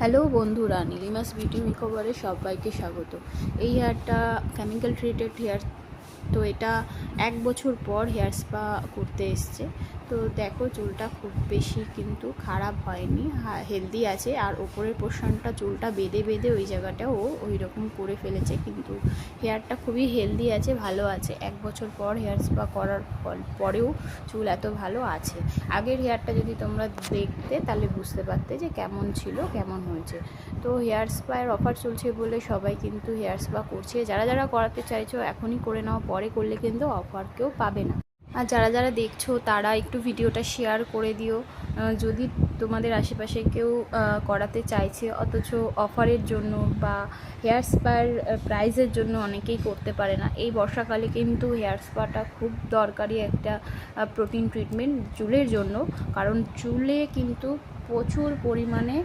Hello বন্ধুরা, নীলিমাস beauty মেকওভারে সবাইকে স্বাগত। এই হেয়ারটা কেমিক্যাল ট্রিটেড হেয়ার, তো এটা 1 বছর পর হেয়ার স্পা করতে এসছে। তো দেখো, চুলটা খুব বেশি কিন্তু খারাপ হয়নি, হেলদি আছে। আর ওপরের পোর্শনটা চুলটা বেঁধে বেঁধে ওই জায়গাটাও ওই রকম করে ফেলেছে, কিন্তু হেয়ারটা খুবই হেলদি আছে, ভালো আছে। 1 বছর পর হেয়ার স্পা করার পরেও চুল এত ভালো আছে। আগের হেয়ারটা যদি তোমরা দেখতে তাহলে বুঝতে পারতে যে কেমন ছিল, কেমন হয়েছে। তো হেয়ার স্পায়ের অফার চলছে বলে সবাই কিন্তু হেয়ার স্পা করছে। যারা যারা করাতে চাইছো এখনই করে নাও, পরে করলে কিন্তু অফার কেউ পাবে না। আর যারা যারা দেখছো তারা একটু ভিডিওটা শেয়ার করে দিও। যদি তোমাদের আশেপাশে কেউ করাতে চাইছে অথচ অফারের জন্য বা হেয়ার স্পার প্রাইজের জন্য অনেকেই করতে পারে না, এই বর্ষাকালে কিন্তু হেয়ার স্পাটা খুব দরকারি একটা প্রোটিন ট্রিটমেন্ট চুলের জন্য। কারণ চুলে কিন্তু প্রচুর পরিমাণে